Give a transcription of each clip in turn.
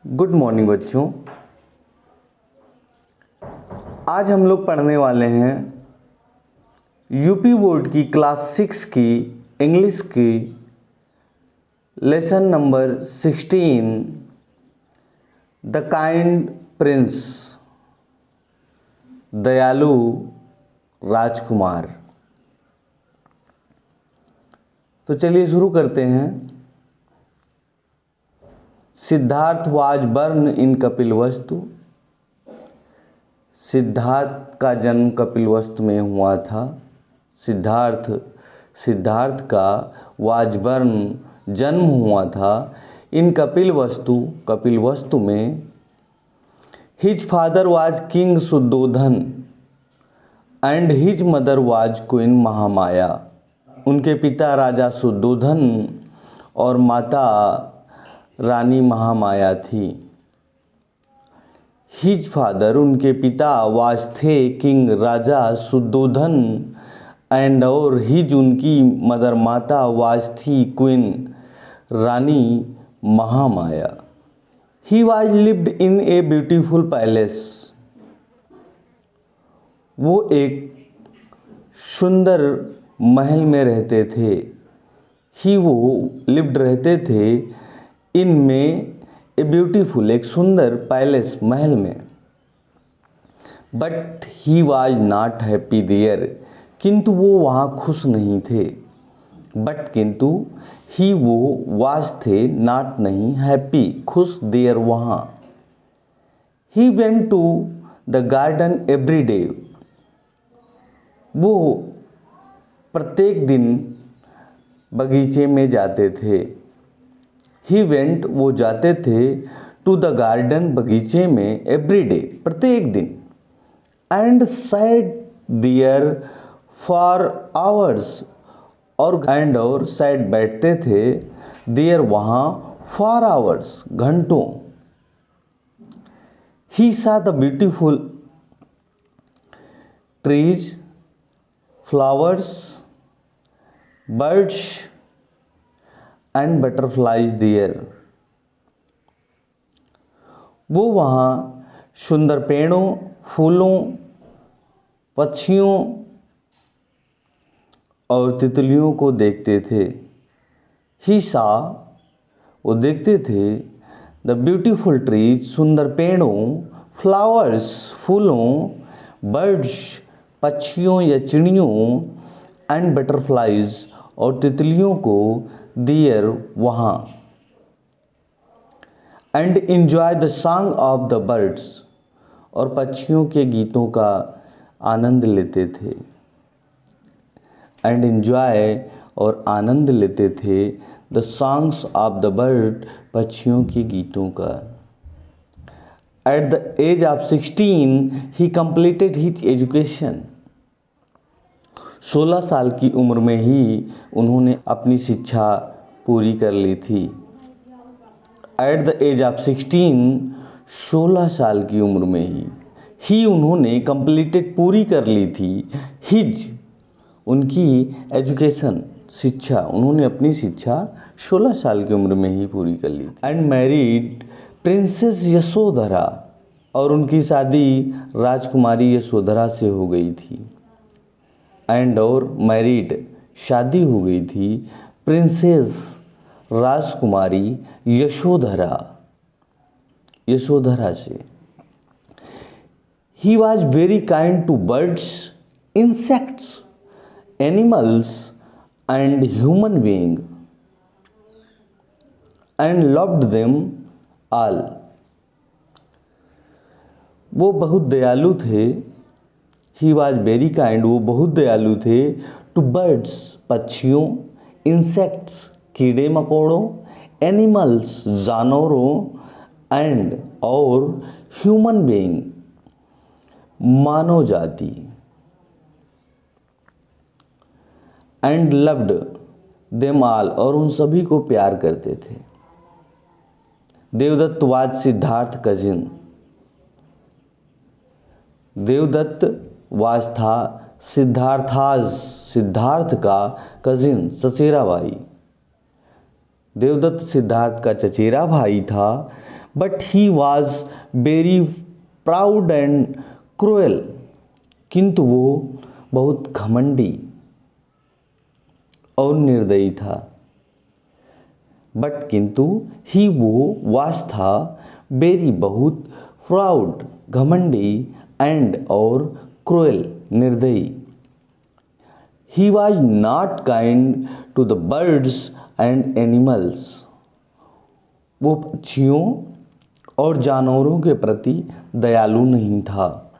Good morning बच्चों। आज हम लोग पढ़ने वाले हैं यूपी बोर्ड की क्लास 6 की इंग्लिश की lesson number 16 the kind Prince, दयालु राजकुमार। तो चलिए शुरू करते हैं। सिद्धार्थ वाज बर्न इन कपिलवस्तु। सिद्धार्थ का जन्म कपिलवस्तु में हुआ था। सिद्धार्थ का वाज बर्न जन्म हुआ था इन कपिलवस्तु में। His father was king Suddhodana and his mother was queen Mahamaya. उनके पिता राजा सुद्धोधन और माता रानी महामाया थी। हिज फादर उनके पिता वाज थे किंग राजा सुद्धोधन एंड और हिज उनकी मदर माता वाज थी queen Rani Mahamaya. He was lived in a beautiful palace. वो एक सुंदर महल में रहते थे। वो लिव्ड रहते थे इनमें ए ब्यूटीफुल एक सुंदर पैलेस महल में। But he was not happy there, किंतु वो वहाँ खुश नहीं थे। किंतु वो वाज थे नॉट नहीं हैप्पी खुश देयर वहाँ। He went to the garden every day. वो प्रत्येक दिन बगीचे में जाते थे। ही वेंट वो जाते थे टू द गार्डन बगीचे में एवरी डे प्रत्येक दिन। And sat there for hours और सैट बैठते थे देयर वहाँ फॉर आवर्स घंटों। He saw the beautiful trees flowers birds and butterflies there. वो वहाँ सुंदर पेड़ों, फूलों, पक्षियों और तितलियों को देखते थे। ही सा वो देखते थे द ब्यूटीफुल ट्रीज सुंदर पेड़ों, फ्लावर्स फूलों, बर्ड्स पक्षियों या चिड़ियों, एंड बटरफ्लाइज और तितलियों को देयर वहाँ। And enjoy the song of the birds और पक्षियों के गीतों का आनंद लेते थे। एंड एंजॉय और आनंद लेते थे the songs of the bird पक्षियों के गीतों का। At the age of 16 he completed his education. 16 साल की उम्र में ही उन्होंने अपनी शिक्षा पूरी कर ली थी। एट द एज ऑफ 16 साल की उम्र में ही उन्होंने कंप्लीटेड पूरी कर ली थी हिज उनकी एजुकेशन शिक्षा। उन्होंने अपनी शिक्षा 16 साल की उम्र में ही पूरी कर ली। एंड मैरिड प्रिंसेस यशोधरा और उनकी शादी राजकुमारी यशोधरा से हो गई थी। एंड और मैरिड शादी हो गई थी प्रिंसेस राजकुमारी यशोधरा से। He was very kind to birds, insects, animals and human being and loved them all. वो बहुत दयालु थे। ही वॉज वेरी काइंड वो बहुत दयालु थे टू बर्ड्स पक्षियों, इंसेक्ट्स कीड़े मकोड़ों, एनिमल्स जानवरों, एंड और ह्यूमन बीइंग मानव जाति। एंड लव्ड देम ऑल और उन सभी को प्यार करते थे। Devadatta was Siddhartha cousin. Devadatta was था सिद्धार्थ का कजिन चचेरा भाई। देवदत्त सिद्धार्थ का चचेरा भाई था। But he was very proud and cruel, किंतु वो बहुत घमंडी और निर्दयी था। बट किंतु ही वो वास था वेरी बहुत प्राउड घमंडी एंड और क्रूएल निर्दयी। He was not kind to the birds and animals, वो पक्षियों और जानवरों के प्रति दयालु नहीं था।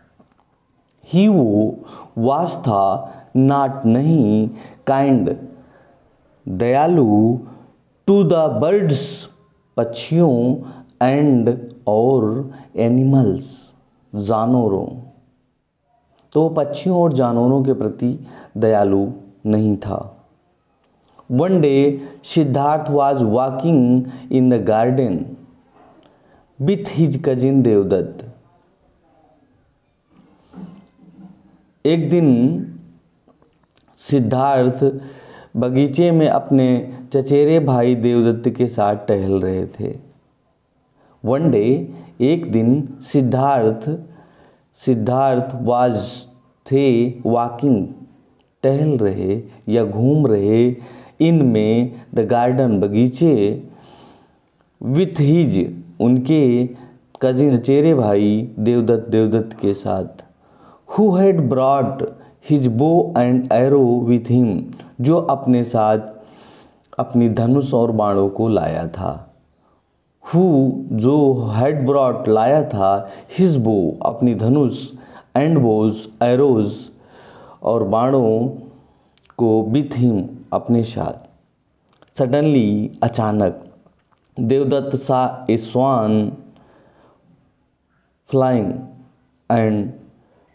ही वो वास था नॉट नहीं काइंड दयालु टू द बर्ड्स पक्षियों एंड और एनिमल्स जानवरों, तो पक्षियों और जानवरों के प्रति दयालु नहीं था। One day Siddhartha was walking in the garden with his cousin Devadatta. एक दिन सिद्धार्थ बगीचे में अपने चचेरे भाई देवदत्त के साथ टहल रहे थे। वन डे एक दिन सिद्धार्थ वाज थे वॉकिंग टहल रहे या घूम रहे इनमें द गार्डन बगीचे विथ हिज उनके कजिन चचेरे भाई देवदत्त के साथ, हु हैड ब्रॉट हिज बो एंड एरो विथ हिम, जो अपने साथ अपनी धनुष और बाणों को लाया था। हु जो हैड ब्रॉट लाया था, हिज बो अपनी धनुष एंड बोज एरोज और बाणों को विथ हिम अपने साथ। सडनली अचानक देवदत्त सा ए स्वान फ्लाइंग एंड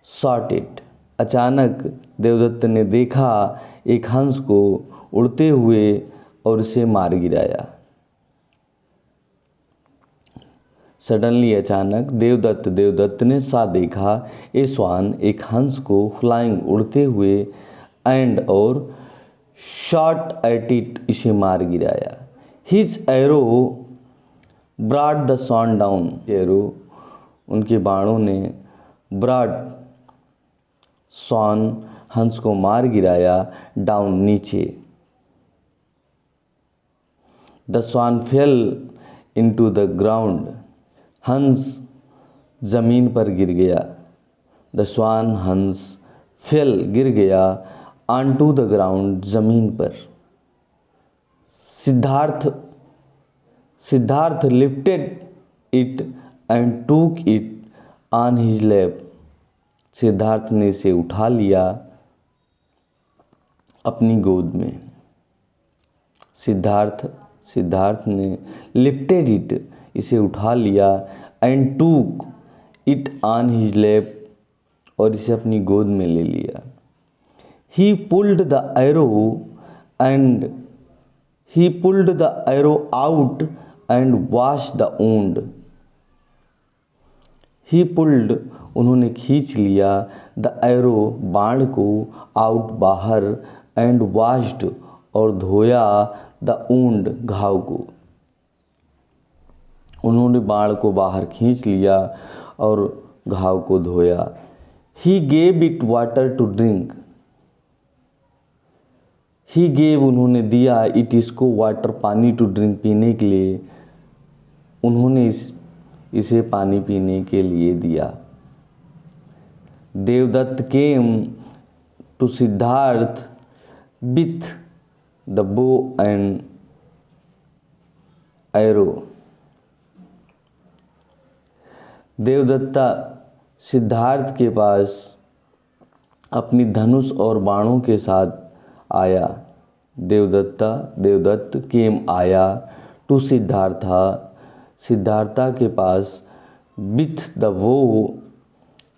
शॉट इट, अचानक देवदत्त ने देखा एक हंस को उड़ते हुए और उसे मार गिराया। सडनली अचानक देवदत्त ने सा देखा ए स्वान एक हंस को फ्लाइंग उड़ते हुए एंड और शॉट एट इट इसे मार गिराया। His arrow brought the swan down, arrow उनके बाणों ने ब्रॉट स्वान हंस को मार गिराया डाउन नीचे। The swan fell into the ground, हंस जमीन पर गिर गया। द स्वान हंस फेल गिर गया ऑनटू द ग्राउंड जमीन पर। सिद्धार्थ लिफ्टेड इट एंड टूक it on his lap, Siddharth ने इसे उठा लिया अपनी गोद में। सिद्धार्थ ने लिफ्टेड इट इसे उठा लिया एंड टूक इट ऑन हिज लैप और इसे अपनी गोद में ले लिया। ही pulled the arrow out and wash the wound, he pulled उन्होंने खींच लिया द एरो बाण को आउट बाहर एंड वॉश्ड और धोया द वुंड घाव को, उन्होंने बाण को बाहर खींच लिया और घाव को धोया। He gave it water to drink, he gave उन्होंने दिया इट इसको वाटर पानी टू ड्रिंक पीने के लिए, उन्होंने इसे पानी पीने के लिए दिया। Devadatta came to Siddhartha with the bow and arrow, Devadatta Siddhartha के पास अपनी धनुष और बाणों के साथ आया। देवदत्त केम आया टू सिद्धार्था के पास विथ द वो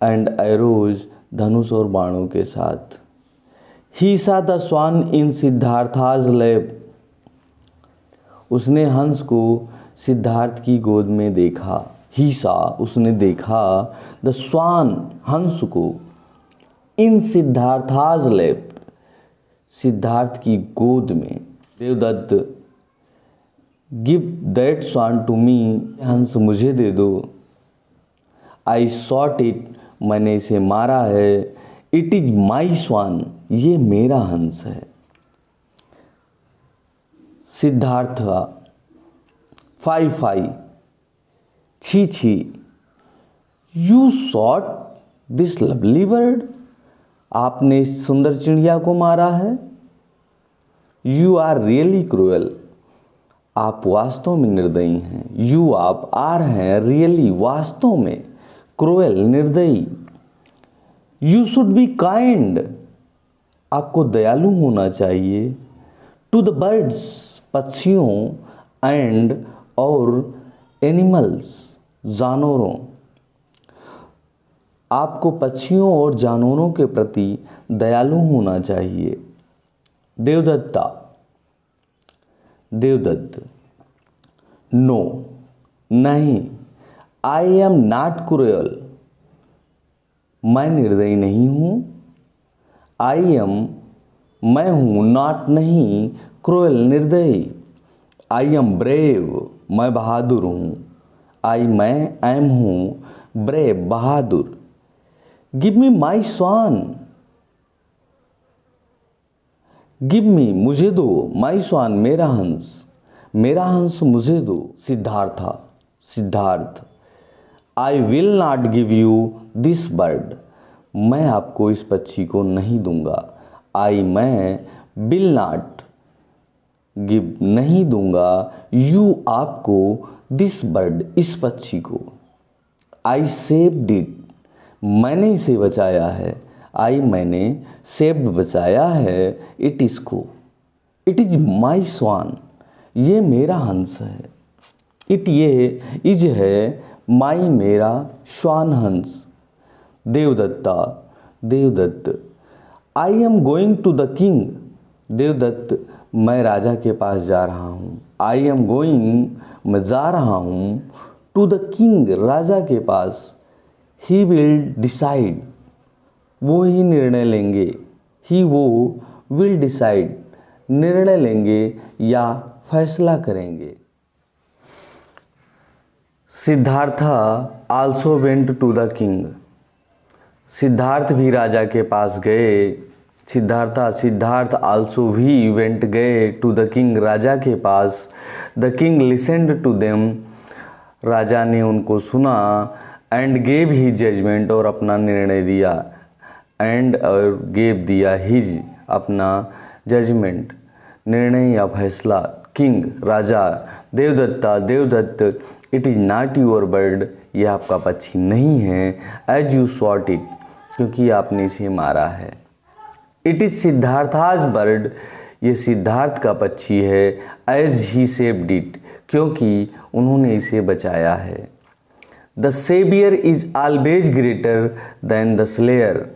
एंड एरोज धनुष और बाणों के साथ। ही saw the swan in सिद्धार्थाज lap, उसने हंस को सिद्धार्थ की गोद में देखा। ही सा उसने देखा द स्वान हंस को इन सिद्धार्थाज लैप सिद्धार्थ की गोद में। Devadatta give that swan to me, हंस मुझे दे दो। आई शॉट इट, मैंने इसे मारा है। इट इज माई स्वान, ये मेरा हंस है। सिद्धार्थ, फाई फाई, छी छी, you shot this lovely bird, आपने इस सुंदर चिड़िया को मारा है। यू आर रियली क्रूएल, आप वास्तव में निर्दयी हैं। यू आप आर हैं, रियली वास्तव में, क्रूएल निर्दयी। यू शुड बी काइंड, आपको दयालु होना चाहिए। टू द बर्ड्स, पक्षियों, एंड और एनिमल्स, जानवरों, आपको पक्षियों और जानवरों के प्रति दयालु होना चाहिए। देवदत्ता, देवदत्त, नो, नहीं। आई एम नॉट क्रूएल, मैं निर्दयी नहीं हूं। आई एम, मैं हूं, नॉट नहीं, क्रूएल निर्दयी। आई एम ब्रेव, मैं बहादुर हूं। आई, मैं, एम हूं, ब्रेव, बहादुर। गिव मी माई स्वान, गिव मी, मुझे दो, माई स्वान, मेरा हंस, मेरा हंस मुझे दो। Siddhartha, Siddharth, I will not give you this bird, मैं आपको इस पक्षी को नहीं दूंगा। आई, मैं, विल नॉट, गिव, नहीं दूंगा, यू, आपको, दिस बर्ड, इस पक्षी को। आई सेव्ड इट, मैंने इसे बचाया है। आई, मैंने, सेव्ड, बचाया है, इट, इसको। इट इज माई स्वान, ये मेरा हंस है। इट, ये, इज है, माई, मेरा, श्वान, हंस। Devadatta, Devadatta, I am going to the king, Devadatta, मैं राजा के पास जा रहा हूँ। आई एम गोइंग, मैं जा रहा हूँ, टू द किंग, राजा के पास। ही विल डिसाइड, वो ही निर्णय लेंगे। ही, वो, विल डिसाइड, निर्णय लेंगे या फैसला करेंगे। Siddhartha also went to the king, Siddharth भी राजा के पास गए। सिद्धार्था, सिद्धार्थ आल्सो भी वेंट, गए, टू द किंग, राजा के पास। The king listened to them, राजा ने उनको सुना। एंड गेव हिज जजमेंट, और अपना निर्णय दिया। एंड, और गेव, दिया, हिज, अपना, जजमेंट, निर्णय या फैसला। किंग, राजा। Devadatta, Devadatta, it is not your bird, ये आपका पक्षी नहीं है। एज यू शॉट इट, क्योंकि आपने इसे मारा है। इट इज सिद्धार्थाज बर्ड, ये सिद्धार्थ का पक्षी है। एज ही सेव्ड इट, क्योंकि उन्होंने इसे बचाया है। The saviour is always greater than the slayer,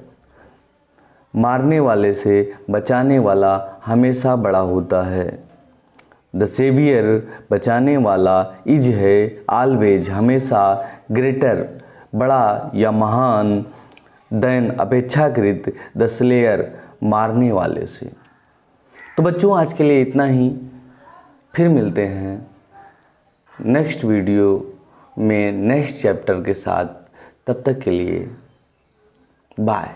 मारने वाले से बचाने वाला हमेशा बड़ा होता है। द सेवियर, बचाने वाला, इज है, ऑलवेज, हमेशा, ग्रेटर, बड़ा या महान, देन, अपेक्षाकृत, द स्लेयर, मारने वाले से। तो बच्चों आज के लिए इतना ही, फिर मिलते हैं नेक्स्ट वीडियो में नेक्स्ट चैप्टर के साथ। तब तक के लिए बाय।